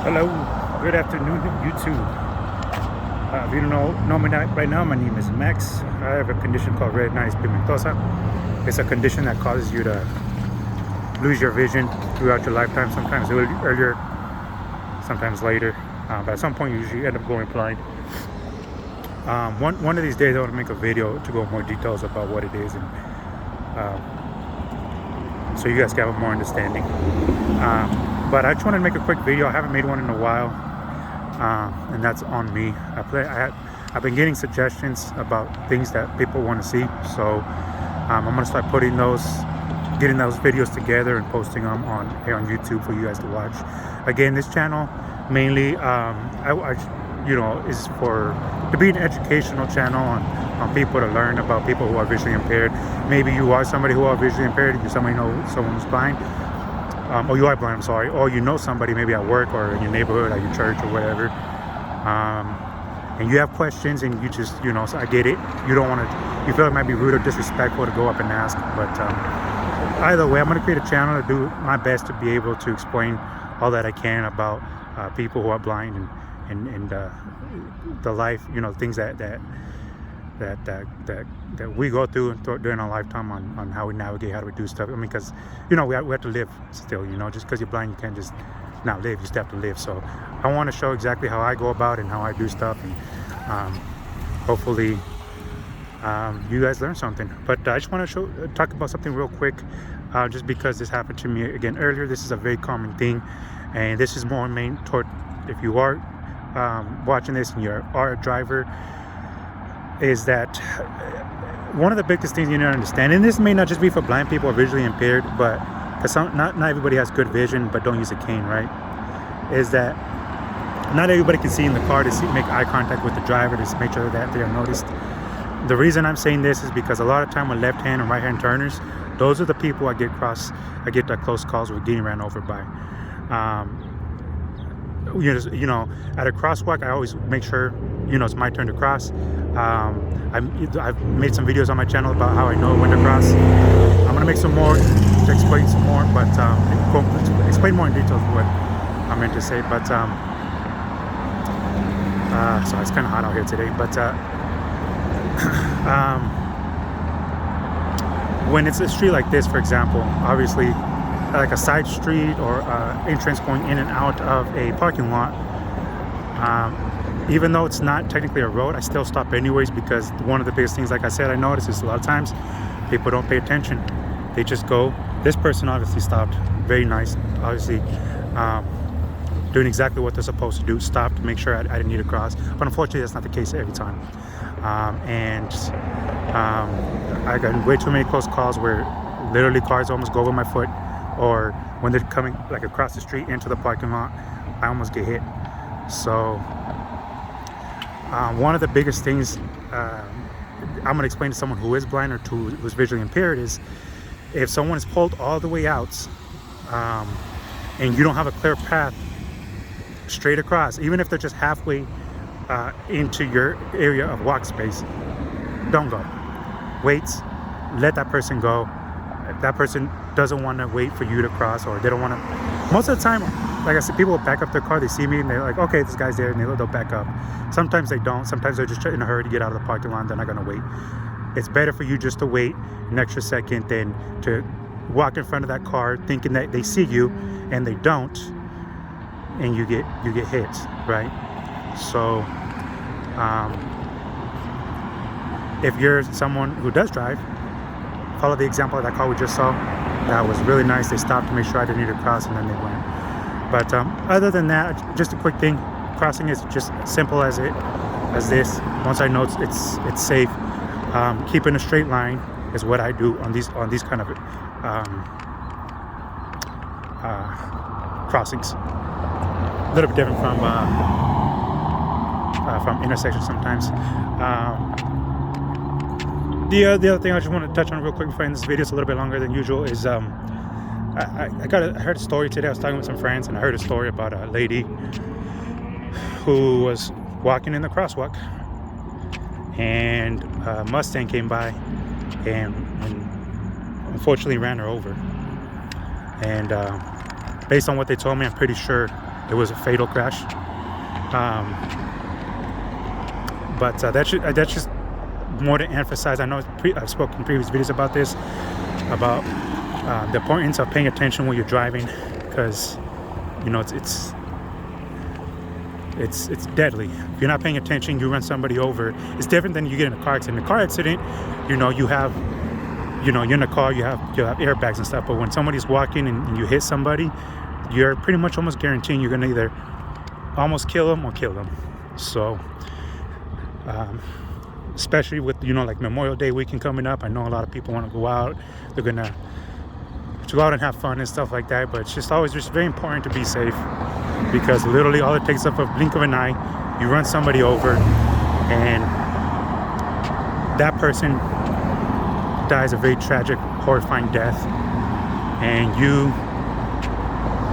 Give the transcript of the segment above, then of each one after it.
Hello, good afternoon, YouTube. If you don't know me right now, my name is Max. I have a condition called retinitis pigmentosa. It's a condition that causes you to lose your vision throughout your lifetime, sometimes earlier, sometimes later. But at some point, you usually end up going blind. One of these days, I want to make a video to go more details about what it is, and so you guys can have more understanding. But I just wanted to make a quick video. I haven't made one in a while, and that's on me. I've been getting suggestions about things that people want to see, so I'm gonna start getting those videos together and posting them on YouTube for you guys to watch. Again, this channel mainly, is to be an educational channel on people to learn about people who are visually impaired. Maybe you are somebody who are visually impaired, you know someone who's blind. Or you are blind, I'm sorry, or you know somebody maybe at work or in your neighborhood, at your church or whatever, and you have questions and you just, so I get it. You feel it might be rude or disrespectful to go up and ask, but either way, I'm going to create a channel to do my best to be able to explain all that I can about people who are blind and the life, things that we go through during our lifetime on how we navigate, how do we do stuff. I mean, because we have to live still. Just because you're blind, you can't just not live. You still have to live. So I want to show exactly how I go about it and how I do stuff, and hopefully you guys learn something. But I just want to talk about something real quick, just because this happened to me again earlier. This is a very common thing, and this is more main toward if you are watching this and you are a driver. Is that one of the biggest things you need to understand, and this may not just be for blind people or visually impaired, but because not everybody has good vision but don't use a cane, right? Is that not everybody can see in the car to make eye contact with the driver to make sure that they are noticed. The reason I'm saying this is because a lot of time with left hand and right hand turners, those are the people I get that close calls with getting ran over by. At a crosswalk, I always make sure it's my turn to cross. I've made some videos on my channel about how I know when to cross. I'm gonna make some more to explain some more, but explain more in details what I meant to say. But so it's kind of hot out here today. But when it's a street like this, for example, obviously like a side street or entrance going in and out of a parking lot, even though it's not technically a road, I still stop anyways, because one of the biggest things, like I said, I notice is a lot of times people don't pay attention. They just go. This person obviously stopped, very nice, obviously doing exactly what they're supposed to do, stopped to make sure I didn't need to cross. But unfortunately, that's not the case every time. I got way too many close calls where literally cars almost go over my foot, or when they're coming like across the street into the parking lot, I almost get hit. So one of the biggest things I'm going to explain to someone who is blind or who's visually impaired is if someone is pulled all the way out and you don't have a clear path straight across, even if they're just halfway into your area of walk space, don't go. Wait, let that person go. If that person doesn't want to wait for you to cross, or they don't want to, most of the time, like I said, people will back up their car, they see me and they're like, okay, this guy's there, and they'll back up. Sometimes they don't. Sometimes they're just in a hurry to get out of the parking lot, they're not going to wait. It's better for you just to wait an extra second than to walk in front of that car thinking that they see you and they don't, and you get hit, right? So if you're someone who does drive, follow the example of that car we just saw. That was really nice. They stopped to make sure I didn't need to cross, and then they went. But other than that, just a quick thing. Crossing is just simple as this. Once I know it's safe, keeping a straight line is what I do on these kind of crossings. A little bit different from intersections sometimes. The other thing I just want to touch on real quick before I end this video, it's a little bit longer than usual, is I heard a story today. I was talking with some friends, and I heard a story about a lady who was walking in the crosswalk, and a Mustang came by and unfortunately ran her over. And based on what they told me, I'm pretty sure it was a fatal crash. But that's just more to emphasize. I know I've spoken in previous videos about this, about the importance of paying attention when you're driving, because you know it's deadly. If you're not paying attention, you run somebody over. It's different than you get in a car accident. In a car accident, you know, you're in a car, you have airbags and stuff. But when somebody's walking and you hit somebody, you're pretty much almost guaranteeing you're gonna either almost kill them or kill them. So especially with, you know, like Memorial Day weekend coming up, I know a lot of people want to go out. They're gonna go out and have fun and stuff like that, but it's just always just very important to be safe, because literally all it takes up a blink of an eye, you run somebody over and that person dies a very tragic, horrifying death, and you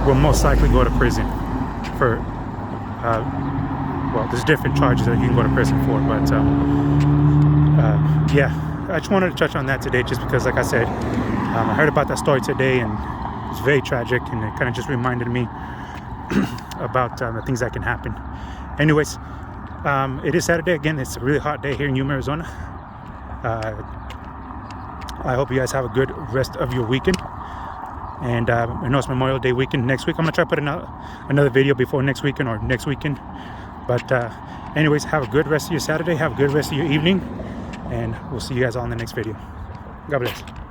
will most likely go to prison for well, there's different charges that you can go to prison for, but yeah, I just wanted to touch on that today, just because, like I said, I heard about that story today and it's very tragic, and it kind of just reminded me about the things that can happen. Anyways, it is Saturday again. It's a really hot day here in Yuma, Arizona. I hope you guys have a good rest of your weekend. And I know it's Memorial Day weekend next week. I'm gonna try to put another video before next weekend or next weekend. But anyways, have a good rest of your Saturday. Have a good rest of your evening, and we'll see you guys all in the next video. God bless.